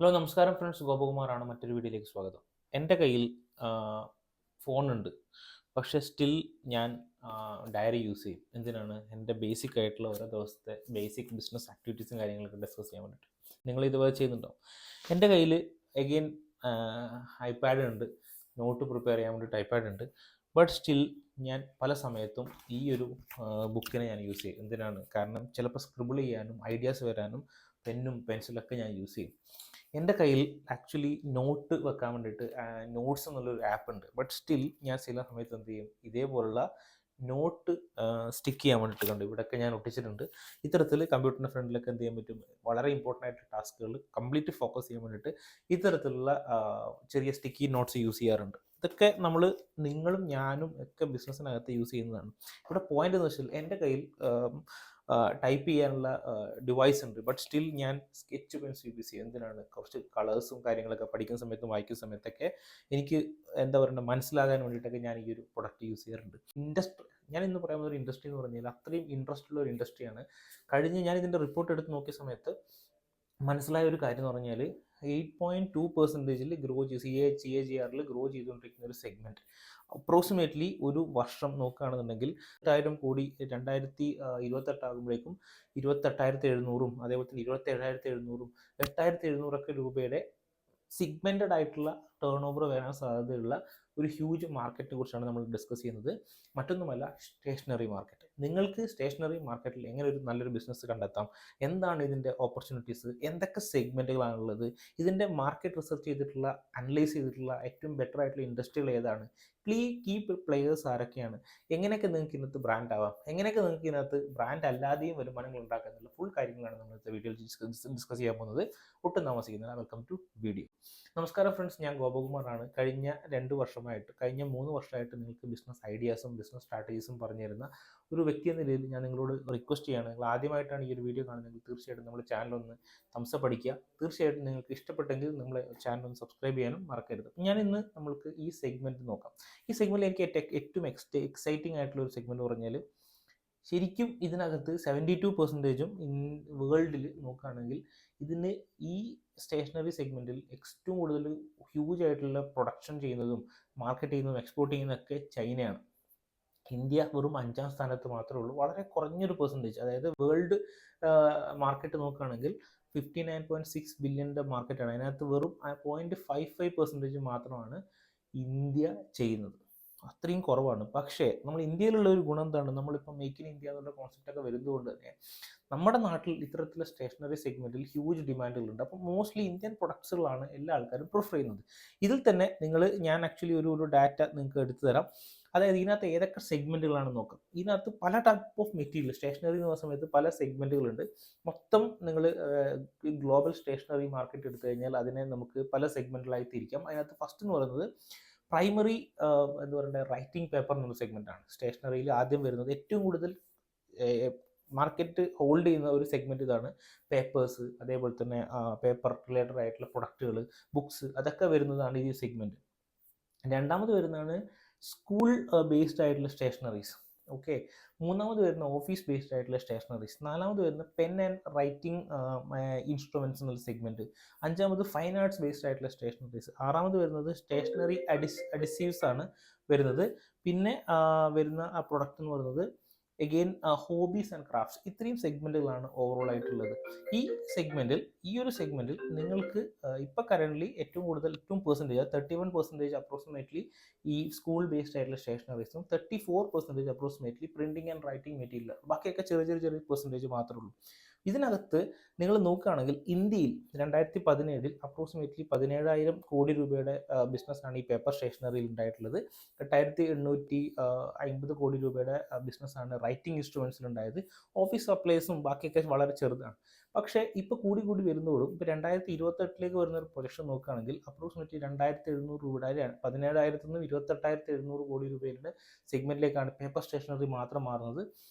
Hello നമസ്കാരം friends, ഗോപകുമാറാണ്. മറ്റൊരു വീഡിയോയിലേക്ക് സ്വാഗതം. എൻ്റെ കയ്യിൽ ഫോണുണ്ട്, പക്ഷേ സ്റ്റിൽ ഞാൻ ഡയറി യൂസ് ചെയ്യും. എന്തിനാണ്? എൻ്റെ ബേസിക് ആയിട്ടുള്ള ഓരോ ദിവസത്തെ ബേസിക് ബിസിനസ് ആക്ടിവിറ്റീസും കാര്യങ്ങളൊക്കെ ഡിസ്കസ് ചെയ്യാൻ വേണ്ടിയിട്ട്. നിങ്ങൾ ഇതുപോലെ ചെയ്യുന്നുണ്ടോ? എൻ്റെ കയ്യിൽ എഗെയിൻ ഐപാഡ് ഉണ്ട്, നോട്ട് പ്രിപ്പയർ ചെയ്യാൻ വേണ്ടിയിട്ട് ഐപാഡ് ഉണ്ട്. ബട്ട് സ്റ്റിൽ ഞാൻ പല സമയത്തും ഈ ഒരു ബുക്കിനെ ഞാൻ യൂസ് ചെയ്യും. എന്തിനാണ്? കാരണം ചിലപ്പോൾ സ്ക്രിബിൾ ചെയ്യാനും ഐഡിയാസ് വരാനും പെന്നും പെൻസിലൊക്കെ ഞാൻ യൂസ് ചെയ്യും. എൻ്റെ കയ്യിൽ ആക്ച്വലി നോട്ട് വെക്കാൻ വേണ്ടിയിട്ട് നോട്ട്സ് എന്നുള്ളൊരു ആപ്പ് ഉണ്ട്. ബട്ട് സ്റ്റിൽ ഞാൻ ചില സമയത്ത് എന്ത് ചെയ്യും, ഇതേപോലുള്ള നോട്ട് സ്റ്റിക്ക് ചെയ്യാൻ വേണ്ടിയിട്ട് കണ്ടു ഇവിടെയൊക്കെ ഞാൻ ഒട്ടിച്ചിട്ടുണ്ട്. ഇത്തരത്തിൽ കമ്പ്യൂട്ടറിൻ്റെ ഫ്രണ്ടിലൊക്കെ എന്ത് ചെയ്യാൻ പറ്റും, വളരെ ഇമ്പോർട്ടൻ്റ് ആയിട്ട് ടാസ്കുകൾ കംപ്ലീറ്റ് ഫോക്കസ് ചെയ്യാൻ വേണ്ടിയിട്ട് ഇത്തരത്തിലുള്ള ചെറിയ സ്റ്റിക്കി നോട്ട്സ് യൂസ് ചെയ്യാറുണ്ട്. ഇതൊക്കെ നിങ്ങളും ഞാനും ഒക്കെ ബിസിനസ്സിനകത്ത് യൂസ് ചെയ്യുന്നതാണ്. ഇവിടെ പോയിന്റ് എന്ന് വെച്ചാൽ എൻ്റെ കയ്യിൽ ടൈപ്പ് ചെയ്യാനുള്ള ഡിവൈസ് ഉണ്ട്. ബട്ട് സ്റ്റിൽ ഞാൻ സ്കെച്ച് പെൻസ് യൂസ് ചെയ്യും. എന്തിനാണ്? കുറച്ച് കളേഴ്സും കാര്യങ്ങളൊക്കെ പഠിക്കുന്ന സമയത്തും വായിക്കുന്ന സമയത്തൊക്കെ എനിക്ക് എന്താ പറയുക, മനസ്സിലാകാൻ വേണ്ടിയിട്ടൊക്കെ ഞാൻ ഈ ഒരു പ്രൊഡക്റ്റ് യൂസ് ചെയ്യാറുണ്ട്. ഞാൻ ഇന്ന് പറയുന്ന ഒരു ഇൻഡസ്ട്രി എന്ന് പറഞ്ഞാൽ അത്രയും ഇൻട്രസ്റ്റ് ഉള്ള ഒരു ഇൻഡസ്ട്രിയാണ്. ഞാൻ ഇതിൻ്റെ റിപ്പോർട്ട് എടുത്ത് നോക്കിയ സമയത്ത് മനസ്സിലായ ഒരു കാര്യം എന്ന് പറഞ്ഞാൽ 8.2% ഗ്രോ CAGR ഗ്രോ ചെയ്തുകൊണ്ടിരിക്കുന്ന ഒരു സെഗ്മെൻറ്റ്. അപ്രോക്സിമേറ്റ്ലി ഒരു വർഷം നോക്കുകയാണെന്നുണ്ടെങ്കിൽ 8,000 കോടി 2028 28,700 അതേപോലെ തന്നെ 27,700 8,700 രൂപയുടെ സിഗ്മെൻറ്റഡ് ആയിട്ടുള്ള ടേൺ ഓവർ വരാൻ സാധ്യതയുള്ള ഒരു ഹ്യൂജ് മാർക്കറ്റിനെ കുറിച്ചാണ് നമ്മൾ ഡിസ്കസ് ചെയ്യുന്നത്. മറ്റൊന്നുമല്ല, സ്റ്റേഷനറി മാർക്കറ്റ്. നിങ്ങൾക്ക് സ്റ്റേഷനറി മാർക്കറ്റിൽ എങ്ങനെ ഒരു നല്ലൊരു ബിസിനസ് കണ്ടെത്താം, എന്താണ് ഇതിൻ്റെ ഓപ്പർച്യൂണിറ്റീസ്, എന്തൊക്കെ സെഗ്മെൻറ്റുകളാണുള്ളത്, ഇതിൻ്റെ മാർക്കറ്റ് റിസർച്ച് ചെയ്തിട്ടുള്ള അനലൈസ് ചെയ്തിട്ടുള്ള ഏറ്റവും ബെറ്റർ ആയിട്ടുള്ള ഇൻഡസ്ട്രികൾ ഏതാണ്, കീ പ്ലെയേഴ്സ് ആരൊക്കെയാണ്, എങ്ങനെയൊക്കെ നിങ്ങൾക്ക് ഇതിനകത്ത് ബ്രാൻഡ് ആവാം, എങ്ങനെയൊക്കെ നിങ്ങൾക്ക് ഇതിനകത്ത് ബ്രാൻഡ് അല്ലാതെയും വരുമാനങ്ങൾ ഉണ്ടാക്കാനുള്ള ഫുൾ കാര്യങ്ങളാണ് നമ്മൾ ഇന്നത്തെ വീഡിയോയിൽ ഡിസ്കസ് ചെയ്യാൻ പോകുന്നത്. ഒട്ടും താമസിക്കുന്നില്ല, വെൽക്കം ടു വീഡിയോ. നമസ്കാരം ഫ്രണ്ട്സ്, ഞാൻ ഗോപകുമാറാണ്. കഴിഞ്ഞ 3 വർഷമായിട്ട് നിങ്ങൾക്ക് ബിസിനസ് ഐഡിയാസും ബിസിനസ് സ്ട്രാറ്റജീസും പറഞ്ഞു തരുന്ന ഒരു വ്യക്തി എന്ന നിലയിൽ ഞാൻ നിങ്ങളോട് റിക്വസ്റ്റ് ചെയ്യുകയാണ്. നിങ്ങൾ ആദ്യമായിട്ടാണ് ഈ ഒരു വീഡിയോ കാണുന്നതെങ്കിൽ തീർച്ചയായിട്ടും നമ്മുടെ ചാനൽ ഒന്ന് തംസപ്പ് അടിക്കുക. തീർച്ചയായിട്ടും നിങ്ങൾക്ക് ഇഷ്ടപ്പെട്ടെങ്കിൽ നമ്മളെ ചാനൽ ഒന്ന് സബ്സ്ക്രൈബ് ചെയ്യാനും മറക്കരുത്. ഇന്ന് നമ്മൾക്ക് ഈ സെഗ്മെൻറ്റ് നോക്കാം. ഈ സെഗ്മെൻറ്റിൽ എനിക്ക് ഏറ്റവും എക്സൈറ്റിംഗ് ആയിട്ടുള്ള ഒരു സെഗ്മെൻറ്റ് പറഞ്ഞാൽ, ശരിക്കും ഇതിനകത്ത് 72% വേൾഡിൽ നോക്കുകയാണെങ്കിൽ ഇതിന് ഈ സ്റ്റേഷനറി സെഗ്മെൻറ്റിൽ ഏറ്റവും കൂടുതൽ ഹ്യൂജ് ആയിട്ടുള്ള പ്രൊഡക്ഷൻ ചെയ്യുന്നതും മാർക്കറ്റ് ചെയ്യുന്നതും എക്സ്പോർട്ട് ചെയ്യുന്നതൊക്കെ ചൈനയാണ്. ഇന്ത്യ വെറും 5ാം സ്ഥാനത്ത് മാത്രമേ ഉള്ളൂ, വളരെ കുറഞ്ഞൊരു പെർസെൻറ്റേജ്. അതായത് വേൾഡ് മാർക്കറ്റ് നോക്കുകയാണെങ്കിൽ 59.6 ബില്യൻ്റെ മാർക്കറ്റാണ്. അതിനകത്ത് വെറും 0.55% മാത്രമാണ് ഇന്ത്യ ചെയ്യുന്നത്. അത്രയും കുറവാണ്. പക്ഷേ നമ്മൾ ഇന്ത്യയിലുള്ള ഒരു ഗുണം എന്താണ്, നമ്മളിപ്പോൾ മേക്ക് ഇൻ ഇന്ത്യ എന്നുള്ള കോൺസെപ്റ്റൊക്കെ വരുന്നതുകൊണ്ട് തന്നെ നമ്മുടെ നാട്ടിൽ ഇത്തരത്തിലുള്ള സ്റ്റേഷനറി സെഗ്മെൻറ്റിൽ ഹ്യൂജ് ഡിമാൻഡുകളുണ്ട്. അപ്പോൾ മോസ്റ്റ്ലി ഇന്ത്യൻ പ്രൊഡക്ട്സുകളാണ് എല്ലാ ആൾക്കാരും പ്രിഫർ ചെയ്യുന്നത്. ഇതിൽ തന്നെ ഞാൻ ആക്ച്വലി ഒരു ഡാറ്റ നിങ്ങൾക്ക് എടുത്തു തരാം. അതായത് ഇതിനകത്ത് ഏതൊക്കെ സെഗ്മെൻറ്റുകളാണെന്ന് നോക്കാം. ഇതിനകത്ത് പല ടൈപ്പ് ഓഫ് മെറ്റീരിയൽ, സ്റ്റേഷനറി എന്ന് പറയുന്ന സമയത്ത് പല സെഗ്മെൻറ്റുകളുണ്ട്. മൊത്തം നിങ്ങൾ ഗ്ലോബൽ സ്റ്റേഷനറി മാർക്കറ്റ് എടുത്തു കഴിഞ്ഞാൽ അതിനെ നമുക്ക് പല സെഗ്മെൻറ്റുകളായി തിരിക്കാം. അതിനകത്ത് ഫസ്റ്റ് എന്ന് പറയുന്നത് പ്രൈമറി എന്താ പറയുക, റൈറ്റിംഗ് പേപ്പർ എന്നുള്ള സെഗ്മെൻറ്റാണ്. സ്റ്റേഷനറിയിൽ ആദ്യം വരുന്നത് ഏറ്റവും കൂടുതൽ മാർക്കറ്റ് ഹോൾഡ് ചെയ്യുന്ന ഒരു സെഗ്മെൻറ്റ് ഇതാണ്. പേപ്പേഴ്സ്, അതേപോലെ തന്നെ പേപ്പർ റിലേറ്റഡ് ആയിട്ടുള്ള പ്രൊഡക്റ്റുകൾ, ബുക്സ്, അതൊക്കെ വരുന്നതാണ് ഈ സെഗ്മെൻറ്റ്. രണ്ടാമത് വരുന്നതാണ് സ്കൂൾ ബേസ്ഡ് ആയിട്ടുള്ള സ്റ്റേഷനറീസ്. ഓക്കെ. മൂന്നാമത് വരുന്ന ഓഫീസ് ബേസ്ഡ് ആയിട്ടുള്ള സ്റ്റേഷനറീസ്. നാലാമത് വരുന്ന പെൻ ആൻഡ് റൈറ്റിംഗ് ഇൻസ്ട്രുമെൻറ്റ്സ് എന്നുള്ള സെഗ്മെൻറ്റ്. അഞ്ചാമത് ഫൈൻ ആർട്സ് ബേസ്ഡ് ആയിട്ടുള്ള സ്റ്റേഷനറീസ്. ആറാമത് വരുന്നത് സ്റ്റേഷനറി അഡിസീവ്സ് ആണ് വരുന്നത്. പിന്നെ വരുന്ന ആ പ്രൊഡക്റ്റ് എന്ന് പറയുന്നത് എഗെയിൻ ഹോബീസ് ആൻഡ് ക്രാഫ്റ്റ്സ്. ഇത്രയും സെഗ്മെൻറ്റുകളാണ് ഓവറോൾ ആയിട്ടുള്ളത്. ഈ ഒരു സെഗ്മെൻറ്റിൽ നിങ്ങൾക്ക് ഇപ്പോൾ കറൻ്റ്ലി ഏറ്റവും പെർസെൻറ്റേജ് 31% അപ്രോക്സിമേറ്റ്ലി ഈ സ്കൂൾ ബേസ്ഡ് ആയിട്ടുള്ള സ്റ്റേഷനറീസും 34% approximately printing and writing material. ബാക്കിയൊക്കെ ചെറിയ പെർസെൻറ്റേജ് മാത്രമേ ഉള്ളൂ. ഇതിനകത്ത് നിങ്ങൾ നോക്കുകയാണെങ്കിൽ ഇന്ത്യയിൽ 2017 അപ്രോക്സിമേറ്റ്ലി 17,000 കോടി രൂപയുടെ ബിസിനസ്സാണ് ഈ പേപ്പർ സ്റ്റേഷനറിയിൽ ഉണ്ടായിട്ടുള്ളത്. 8,850 കോടി രൂപയുടെ ബിസിനസ്സാണ് റൈറ്റിംഗ് ഇൻസ്ട്രുമെൻറ്റ്സിലുണ്ടായത്. ഓഫീസ് സപ്ലൈസും ബാക്കിയൊക്കെ വളരെ ചെറുതാണ്. പക്ഷേ ഇപ്പോൾ കൂടി വരുന്നതോടും ഇപ്പോൾ 2028 വരുന്ന ഒരു പ്രൊജക്ഷൻ നോക്കുകയാണെങ്കിൽ അപ്രോക്സിമേറ്റ്ലി 2,700 രൂപയുടെ 17,000 നിന്നും 28,700 കോടി രൂപയുടെ സെഗ്മെൻറ്റിലേക്കാണ് പേപ്പർ സ്റ്റേഷനറി മാത്രം മാറുന്നത്.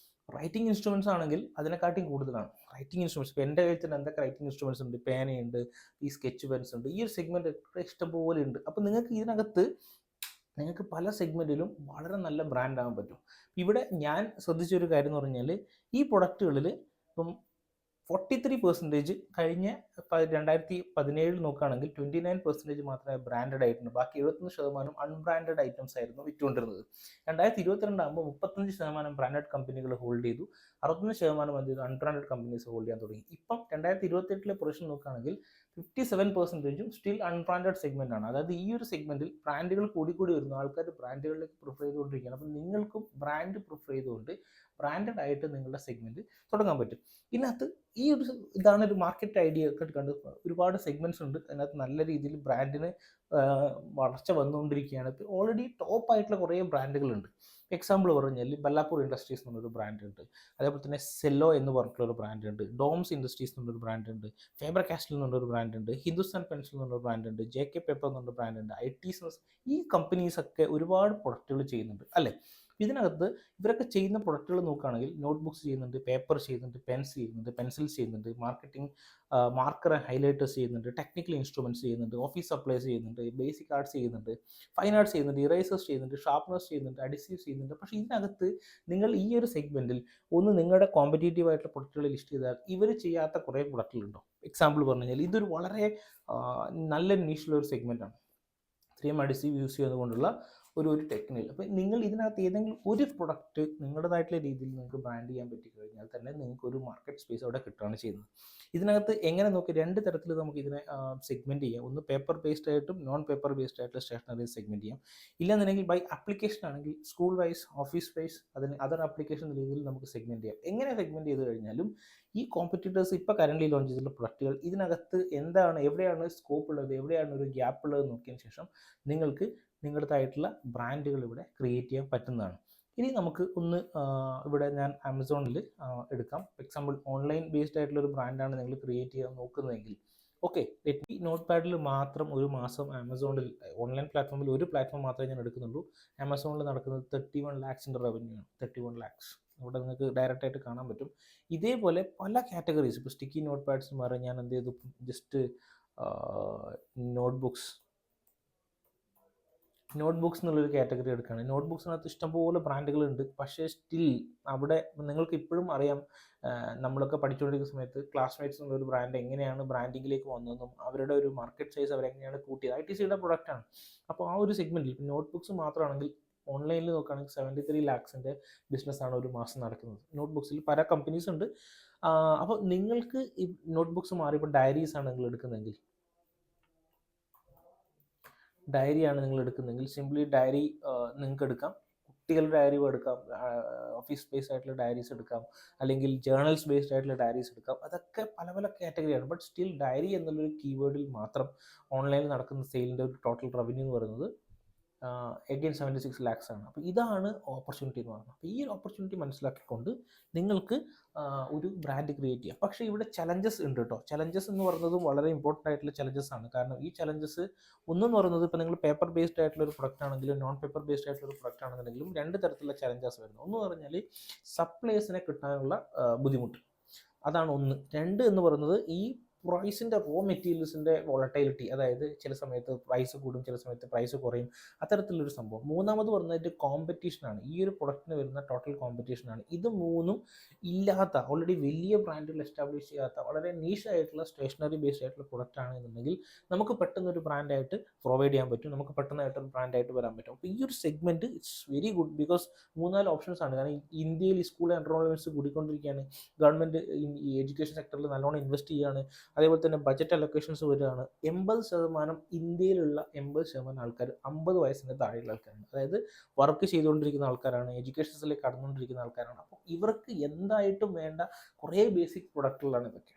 റൈറ്റിംഗ് ഇൻസ്ട്രുമെൻറ്റ്സ് ആണെങ്കിൽ അതിനെക്കാട്ടിയും കൂടുതലാണ്. റൈറ്റിംഗ് ഇൻസ്ട്രുമെൻറ്റ്സ് ഇപ്പോൾ എൻ്റെ കയ്യിൽ തന്നെ എന്തൊക്കെ റൈറ്റിംഗ് ഇൻസ്ട്രുമെൻറ്റ്സ് ഉണ്ട്, പേനയുണ്ട്, ഈ സ്കെച്ച് പെൻസ് ഉണ്ട്, ഈ ഒരു സെഗ്മെൻറ്റ് ഇഷ്ടംപോലെ ഉണ്ട്. അപ്പോൾ നിങ്ങൾക്ക് പല സെഗ്മെൻറ്റിലും വളരെ നല്ല ബ്രാൻഡ് ആകാൻ പറ്റും. ഇവിടെ ഞാൻ ശ്രദ്ധിച്ചൊരു കാര്യം എന്ന് പറഞ്ഞാൽ, ഈ പ്രൊഡക്റ്റുകളിൽ ഇപ്പം 43% കഴിഞ്ഞ 2017 നോക്കുകയാണെങ്കിൽ 29% മാത്രമേ ബ്രാൻഡഡ് ആയിട്ടുണ്ട്. ബാക്കി 71% അൺബ്രാൻഡഡ് ഐറ്റംസ് ആയിരുന്നു വിറ്റുകൊണ്ടിരുന്നത്. 2022 ആകുമ്പോൾ 35% ബ്രാൻഡഡ് കമ്പനികൾ ഹോൾഡ് ചെയ്തു, 61% എന്ത് ചെയ്തു, അൺബ്രാൻഡഡ് കമ്പനീസ് ഹോൾഡ് ചെയ്യാൻ തുടങ്ങി. ഇപ്പം 2028 പ്രൊജക്ഷൻ നോക്കുകയാണെങ്കിൽ 57% സ്റ്റിൽ അൺബ്രാൻഡഡ് സെഗ്മെന്റ് ആണ്. അതായത് ഈ ഒരു സെഗ്മെന്റിൽ ബ്രാൻഡുകൾ കൂടി വരുന്നു, ആൾക്കാർ ബ്രാൻഡുകളിലേക്ക് പ്രിഫർ ചെയ്തുകൊണ്ടിരിക്കുകയാണ്. അപ്പം നിങ്ങൾക്കും ബ്രാൻഡ് പ്രിഫർ ചെയ്തുകൊണ്ട് ബ്രാൻഡഡ് ആയിട്ട് നിങ്ങളുടെ സെഗ്മെന്റ് തുടങ്ങാൻ പറ്റും. ഇതിനകത്ത് ഈ ഒരു ഇതാണ് ഒരു മാർക്കറ്റ് ഐഡിയ ഒക്കെ കണ്ട് ഒരുപാട് സെഗ്മെന്റ്സ് ഉണ്ട്. അതിനകത്ത് നല്ല രീതിയിൽ ബ്രാൻഡിന് വളർച്ച വന്നുകൊണ്ടിരിക്കുകയാണ്. ഇപ്പോൾ ഓൾറെഡി ടോപ്പ് ആയിട്ടുള്ള കുറേ ബ്രാൻഡുകളുണ്ട്. എക്സാമ്പിൾ പറഞ്ഞാൽ ബല്ലാപ്പൂർ ഇൻഡസ്ട്രീസ് എന്നൊരു ബ്രാൻഡ് ഉണ്ട്, അതേപോലെ തന്നെ സെല്ലോ എന്ന് പറഞ്ഞിട്ടുള്ള ഒരു ബ്രാൻഡ് ഉണ്ട്, ഡോംസ് ഇൻഡസ്ട്രീസ് എന്നൊരു ബ്രാൻഡ് ഉണ്ട്, ഫേബർ കാസ്റ്റൽ എന്നൊരു ബ്രാൻഡ് ഉണ്ട്, ഹിന്ദുസ്ഥാൻ പെൻസിൽ എന്നൊരു ബ്രാൻഡ് ഉണ്ട്, JK പേപ്പർ എന്നൊരു ബ്രാൻഡ് ഉണ്ട്, ITs. ഈ കമ്പനീസ് ഒക്കെ ഒരുപാട് പ്രൊഡക്റ്റുകൾ ചെയ്യുന്നുണ്ട് അല്ലേ. ഇതിനകത്ത് ഇവരൊക്കെ ചെയ്യുന്ന പ്രൊഡക്റ്റുകൾ നോക്കുകയാണെങ്കിൽ നോട്ട്ബുക്സ് ചെയ്യുന്നുണ്ട്, പേപ്പർ ചെയ്യുന്നുണ്ട്, പെൻസ് ചെയ്യുന്നുണ്ട്, പെൻസിൽസ് ചെയ്യുന്നുണ്ട്, മാർക്കറ്റിംഗ് മാർക്കർ ഹൈലൈറ്റേഴ്സ് ചെയ്യുന്നുണ്ട്, ടെക്നിക്കൽ ഇൻസ്ട്രുമെൻറ്റ്സ് ചെയ്യുന്നുണ്ട്, ഓഫീസ് സപ്ലൈസ് ചെയ്യുന്നുണ്ട്, ബേസിക് ആർട്സ് ചെയ്യുന്നുണ്ട്, ഫൈൻ ആർട്സ് ചെയ്യുന്നുണ്ട്, ഇറേസേഴ്സ് ചെയ്യുന്നുണ്ട്, ഷാർപ്നേഴ്സ് ചെയ്യുന്നുണ്ട്, അഡിസീവ്സ് ചെയ്യുന്നുണ്ട്. പക്ഷേ ഇതിനകത്ത് നിങ്ങൾ ഈ ഒരു സെഗ്മെന്റിൽ ഒന്ന് നിങ്ങളുടെ കോമ്പറ്റേറ്റീവ് ആയിട്ടുള്ള പ്രൊഡക്റ്റുകൾ ലിസ്റ്റ് ചെയ്താൽ ഇവർ ചെയ്യാത്ത കുറേ പ്രൊഡക്റ്റുകളുണ്ടോ. എക്സാമ്പിൾ പറഞ്ഞു കഴിഞ്ഞാൽ ഇതൊരു വളരെ നല്ല നീഷിലുള്ള ഒരു സെഗ്മെന്റ് ആണ്. 3M അഡിസീവ് യൂസ് ചെയ്യുന്നതുകൊണ്ടുള്ള ഒരു ടെക്നിക്കൽ. അപ്പോൾ നിങ്ങൾ ഇതിനകത്ത് ഏതെങ്കിലും ഒരു പ്രൊഡക്റ്റ് നിങ്ങളുടേതായിട്ടുള്ള രീതിയിൽ നിങ്ങൾക്ക് ബ്രാൻഡ് ചെയ്യാൻ പറ്റിക്കഴിഞ്ഞാൽ തന്നെ നിങ്ങൾക്ക് ഒരു മാർക്കറ്റ് സ്പേസ് അവിടെ കിട്ടുകയാണ് ചെയ്യുന്നത്. ഇതിനകത്ത് എങ്ങനെ നോക്കി രണ്ട് തരത്തിൽ നമുക്ക് ഇതിനെ സെഗ്മെന്റ് ചെയ്യാം. ഒന്ന് പേപ്പർ ബേസ്ഡ് ആയിട്ടും നോൺ പേപ്പർ ബേസ്ഡ് ആയിട്ടുള്ള സ്റ്റേഷനറി സെഗ്മെന്റ് ചെയ്യാം. ഇല്ലെന്നുണ്ടെങ്കിൽ ബൈ ആപ്ലിക്കേഷൻ ആണെങ്കിൽ സ്കൂൾ വൈസ്, ഓഫീസ് വൈസ്, അതിന് അതർ ആപ്ലിക്കേഷൻ രീതിയിൽ നമുക്ക് സെഗ്മെന്റ് ചെയ്യാം. എങ്ങനെ സെഗ്മെന്റ് ചെയ്ത് കഴിഞ്ഞാലും ഈ കോമ്പറ്റീറ്റേഴ്സ് ഇപ്പോൾ കറന്റ് ലോഞ്ച് ചെയ്തിട്ടുള്ള പ്രൊഡക്റ്റുകൾ ഇതിനകത്ത് എന്താണ്, എവിടെയാണ് സ്കോപ്പ് ഉള്ളത്, എവിടെയാണ് ഒരു ഗ്യാപ്പ് ഉള്ളത് നോക്കിയതിന് ശേഷം നിങ്ങൾക്ക് നിങ്ങളുടേതായിട്ടുള്ള ബ്രാൻഡുകൾ ഇവിടെ ക്രിയേറ്റ് ചെയ്യാൻ പറ്റുന്നതാണ്. ഇനി നമുക്ക് ഒന്ന് ഇവിടെ ഞാൻ ആമസോണിൽ എടുക്കാം. എക്സാമ്പിൾ ഓൺലൈൻ ബേസ്ഡ് ആയിട്ടുള്ള ഒരു ബ്രാൻഡാണ് നിങ്ങൾ ക്രിയേറ്റ് ചെയ്യാൻ നോക്കുന്നതെങ്കിൽ ഓക്കെ, ഈ നോട്ട് പാഡിൽ മാത്രം ഒരു മാസം ആമസോണിൽ ഓൺലൈൻ പ്ലാറ്റ്ഫോമിൽ ഒരു പ്ലാറ്റ്ഫോം മാത്രമേ ഞാൻ എടുക്കുന്നുള്ളൂ. ആമസോണിൽ നടക്കുന്നത് 31 lakhs റവന്യൂ ആണ്. 31 lakhs ഇവിടെ നിങ്ങൾക്ക് ഡയറക്റ്റ് ആയിട്ട് കാണാൻ പറ്റും. ഇതേപോലെ പല കാറ്റഗറീസ്, ഇപ്പോൾ സ്റ്റിക്കി നോട്ട് പാഡ്സ് മാറി ഞാൻ എന്ത് ചെയ്തു, ജസ്റ്റ് നോട്ട്ബുക്സ് എന്നുള്ളൊരു കാറ്റഗറി എടുക്കുകയാണ്. നോട്ട്ബുക്സിനകത്ത് ഇഷ്ടംപോലെ ബ്രാൻഡുകളുണ്ട്. പക്ഷേ സ്റ്റിൽ അവിടെ നിങ്ങൾക്ക് ഇപ്പോഴും അറിയാം, നമ്മളൊക്കെ പഠിച്ചുകൊണ്ടിരിക്കുന്ന സമയത്ത് ക്ലാസ്മേറ്റ്സ് എന്നുള്ളൊരു ബ്രാൻഡ് എങ്ങനെയാണ് ബ്രാൻഡിങ്ങിലേക്ക് വന്നതെന്നും അവരുടെ ഒരു മാർക്കറ്റ് സൈസ് അവരെങ്ങനെയാണ് കൂട്ടിയത്. ITCയുടെ പ്രൊഡക്റ്റാണ്. അപ്പോൾ ആ ഒരു സെഗ്മെൻറ്റിൽ നോട്ട്ബുക്സ് മാത്രമാണെങ്കിൽ ഓൺലൈനിൽ നോക്കുകയാണെങ്കിൽ 73 lakhs ബിസിനസ്സാണ് ഒരു മാസം നടക്കുന്നത്. നോട്ട്ബുക്സിൽ പല കമ്പനീസ് ഉണ്ട്. അപ്പോൾ നിങ്ങൾക്ക് ഈ നോട്ട്ബുക്സ് മാറി ഇപ്പോൾ ഡയറീസ് ആണ് നിങ്ങൾ എടുക്കുന്നതെങ്കിൽ, ഡയറിയാണ് നിങ്ങൾ എടുക്കുന്നതെങ്കിൽ സിംപ്ലി ഡയറി നിങ്ങൾക്ക് എടുക്കാം. കുട്ടികളുടെ ഡയറി എടുക്കാം, ഓഫീസ് ബേസ്ഡ് ആയിട്ടുള്ള ഡയറീസ് എടുക്കാം, അല്ലെങ്കിൽ ജേർണൽസ് ബേസ്ഡ് ആയിട്ടുള്ള ഡയറീസ് എടുക്കാം. അതൊക്കെ പല പല കാറ്റഗറിയാണ്. ബട്ട് സ്റ്റിൽ ഡയറി എന്നുള്ളൊരു കീവേഡിൽ മാത്രം ഓൺലൈനിൽ നടക്കുന്ന സെയിലിൻ്റെ ഒരു ടോട്ടൽ റവന്യൂ എന്ന് പറയുന്നത് again 76 lakhs ആണ്. അപ്പോൾ ഇതാണ് ഓപ്പർച്യൂണിറ്റി എന്ന് പറയുന്നത്. അപ്പോൾ ഈ ഒരു ഓപ്പർച്യൂണിറ്റി മനസ്സിലാക്കിക്കൊണ്ട് നിങ്ങൾക്ക് ഒരു ബ്രാൻഡ് ക്രിയേറ്റ് ചെയ്യാം. പക്ഷേ ഇവിടെ ചലഞ്ചസ് ഉണ്ട് കേട്ടോ. ചലഞ്ചസ് എന്ന് പറയുന്നത് വളരെ ഇമ്പോർട്ടൻ്റ് ആയിട്ടുള്ള ചലഞ്ചസ് ആണ്. കാരണം ഈ ചലഞ്ചസ് ഒന്നെന്ന് പറയുന്നത്, ഇപ്പോൾ നിങ്ങൾ പേപ്പർ ബേസ്ഡ് ആയിട്ടുള്ള ഒരു പ്രൊഡക്റ്റ് ആണെങ്കിലും നോൺ പേപ്പർ ബേസ്ഡ് ആയിട്ടുള്ള ഒരു പ്രൊഡക്റ്റ് ആണെന്നുണ്ടെങ്കിലും രണ്ട് തരത്തിലുള്ള ചലഞ്ചസ് വരുന്നു. ഒന്ന് പറഞ്ഞാൽ സപ്ലൈസിനെ കിട്ടാനുള്ള ബുദ്ധിമുട്ട്, അതാണ് ഒന്ന്. രണ്ട് എന്ന് പറയുന്നത് ഈ പ്രൈസിൻ്റെ റോ മെറ്റീരിയൽസിൻ്റെ വോളറ്റൈലിറ്റി, അതായത് ചില സമയത്ത് പ്രൈസ് കൂടും, ചില സമയത്ത് പ്രൈസ് കുറയും, അത്തരത്തിലൊരു സംഭവം. മൂന്നാമത് പറഞ്ഞിട്ട് കോമ്പറ്റീഷനാണ്. ഈ ഒരു പ്രൊഡക്റ്റിന് വരുന്ന ടോട്ടൽ കോമ്പറ്റീഷനാണ്. ഇത് മൂന്നും ഇല്ലാത്ത, ഓൾറെഡി വലിയ ബ്രാൻഡുകൾ എസ്റ്റാബ്ലിഷ് ചെയ്യാത്ത വളരെ നീഷ് ആയിട്ടുള്ള സ്റ്റേഷനറി ബേസ്ഡ് ആയിട്ടുള്ള പ്രൊഡക്റ്റ് ആണെന്നുണ്ടെങ്കിൽ നമുക്ക് പെട്ടെന്ന് ഒരു ബ്രാൻഡായിട്ട് പ്രൊവൈഡ് ചെയ്യാൻ പറ്റും, നമുക്ക് പെട്ടെന്നായിട്ടൊരു ബ്രാൻഡായിട്ട് വരാൻ പറ്റും. അപ്പോൾ ഈ ഒരു segment it's very good. Because 3-4 options ആണ്. കാരണം ഇന്ത്യയിൽ സ്കൂൾ എൻറോൾമെൻറ്റ്സ് കൂടിക്കൊണ്ടിരിക്കുകയാണ്, ഗവൺമെൻറ് ഈ എഡ്യൂക്കേഷൻ സെക്ടറിൽ നല്ലോണം ഇൻവെസ്റ്റ് ചെയ്യുകയാണ്, അതേപോലെ തന്നെ ബജറ്റ് അലൊക്കേഷൻസ് വരികയാണ്. 80% ഇന്ത്യയിലുള്ള 80% ആൾക്കാർ 50 വയസ്സിന് താഴെയുള്ള ആൾക്കാരാണ്. അതായത് വർക്ക് ചെയ്തുകൊണ്ടിരിക്കുന്ന ആൾക്കാരാണ്, എഡ്യൂക്കേഷൻസിലേക്ക് കടന്നുകൊണ്ടിരിക്കുന്ന ആൾക്കാരാണ്. അപ്പോൾ ഇവർക്ക് എന്തായിട്ടും വേണ്ട കുറേ ബേസിക് പ്രൊഡക്റ്റുകളാണ് ഇതൊക്കെ.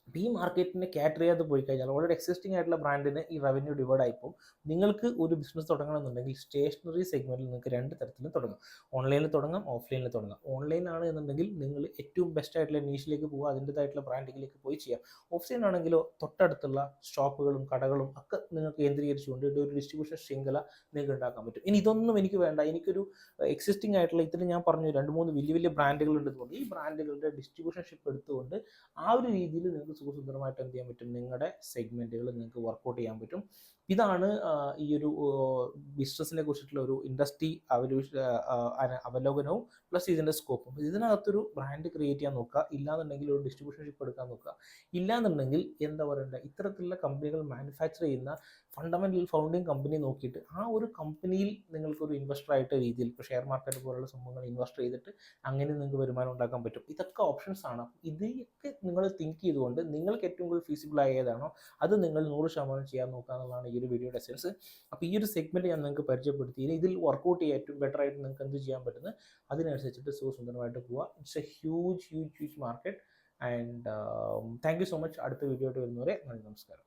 അപ്പോൾ ഈ മാർക്കറ്റിനെ കാറ്റർ ചെയ്യാതെ പോയി കഴിഞ്ഞാൽ ഓൾറെഡി എക്സിസ്റ്റിംഗ് ആയിട്ടുള്ള ബ്രാൻഡിന് ഈ റവന്യൂ ഡിവൈഡ് ആയിപ്പോൾ നിങ്ങൾക്ക് ഒരു ബിസിനസ് തുടങ്ങണമെന്നുണ്ടെങ്കിൽ സ്റ്റേഷനറി സെഗ്മെൻറ്റിൽ നിങ്ങൾക്ക് രണ്ട് തരത്തിലും തുടങ്ങാം. ഓൺലൈനിൽ തുടങ്ങാം, ഓഫ്ലൈനിൽ തുടങ്ങാം. ഓൺലൈൻ ആണ് എന്നുണ്ടെങ്കിൽ നിങ്ങൾ ഏറ്റവും ബെസ്റ്റ് ആയിട്ടുള്ള നീഷിലേക്ക് പോകുക, അതിൻ്റെതായിട്ടുള്ള ബ്രാൻഡിങ്ങിലേക്ക് പോയി ചെയ്യാം. ഓഫ്ലൈൻ ആണെങ്കിലോ തൊട്ടടുത്തുള്ള ഷോപ്പുകളും കടകളും ഒക്കെ നിങ്ങൾക്ക് കേന്ദ്രീകരിച്ചുകൊണ്ട് ഒരു ഡിസ്ട്രിബ്യൂഷൻ ശൃംഖല നിങ്ങൾക്ക് ഉണ്ടാക്കാൻ പറ്റും. ഇനി ഇതൊന്നും എനിക്ക് വേണ്ട, എനിക്കൊരു എക്സിസ്റ്റിംഗ് ആയിട്ടുള്ള ഇതിന് ഞാൻ പറഞ്ഞു 2-3 വലിയ വലിയ ബ്രാൻഡുകൾ ഉണ്ടെന്നുകൊണ്ട് ഈ ബ്രാൻഡുകളുടെ ഡിസ്ട്രിബ്യൂഷൻഷിപ്പ് എടുത്തുകൊണ്ട് ആ ഒരു രീതിയിൽ നിങ്ങൾക്ക് സുഖസുന്ദരമായിട്ട് എന്ത് ചെയ്യാൻ പറ്റും, നിങ്ങളുടെ സെഗ്മെൻറ്റുകൾ നിങ്ങൾക്ക് വർക്കൗട്ട് ചെയ്യാൻ പറ്റും. ഇതാണ് ഈ ഒരു ബിസിനസ്സിനെ കുറിച്ചിട്ടുള്ള ഒരു ഇൻഡസ്ട്രി അവലോകനവും പ്ലസ് ഇതിൻ്റെ സ്കോപ്പും. ഇതിനകത്തൊരു ബ്രാൻഡ് ക്രിയേറ്റ് ചെയ്യാൻ നോക്കുക, ഇല്ലാന്നുണ്ടെങ്കിൽ ഒരു ഡിസ്ട്രിബ്യൂഷൻഷിപ്പ് എടുക്കാൻ നോക്കുക, ഇല്ലാന്നുണ്ടെങ്കിൽ എന്താ പറയണ്ടേ, ഇത്തരത്തിലുള്ള കമ്പനികൾ മാനുഫാക്ചർ ചെയ്യുന്ന ഫണ്ടമെൻ്റൽ ഫൗണ്ടിങ് കമ്പനി നോക്കിയിട്ട് ആ ഒരു കമ്പനിയിൽ നിങ്ങൾക്കൊരു ഇൻവെസ്റ്ററായിട്ട് രീതിയിൽ ഇപ്പോൾ ഷെയർ മാർക്കറ്റ് പോലുള്ള സംഭവങ്ങൾ ഇൻവെസ്റ്റ് ചെയ്തിട്ട് അങ്ങനെ നിങ്ങൾക്ക് വരുമാനം ഉണ്ടാക്കാൻ പറ്റും. ഇതൊക്കെ ഓപ്ഷൻസ് ആണ്. ഇതൊക്കെ നിങ്ങൾ തിങ്ക് ചെയ്തുകൊണ്ട് നിങ്ങൾക്ക് ഏറ്റവും കൂടുതൽ ഫീസിബിൾ ആയ ഏതാണോ അത് നിങ്ങൾ 100% ചെയ്യാൻ നോക്കുക എന്നുള്ളതാണ് ഈ ഒരു വീഡിയോയുടെ എസെൻസ്. അപ്പോൾ ഈ ഒരു സെഗ്മെൻറ്റ് ഞാൻ നിങ്ങൾക്ക് പരിചയപ്പെടുത്തി. ഇനി ഇതിൽ വർക്കൗട്ട് ചെയ്യാൻ ഏറ്റവും ബെറ്റർ ആയിട്ട് നിങ്ങൾക്ക് എന്ത് ചെയ്യാൻ പറ്റുന്നത് അതിനനുസരിച്ചിട്ട് സുന്ദരമായിട്ട് പോവുക. It's A huge market. And thank you so much. അടുത്ത വീഡിയോ ആയിട്ട് വരുന്നവരെ നന്ദി, നമസ്കാരം.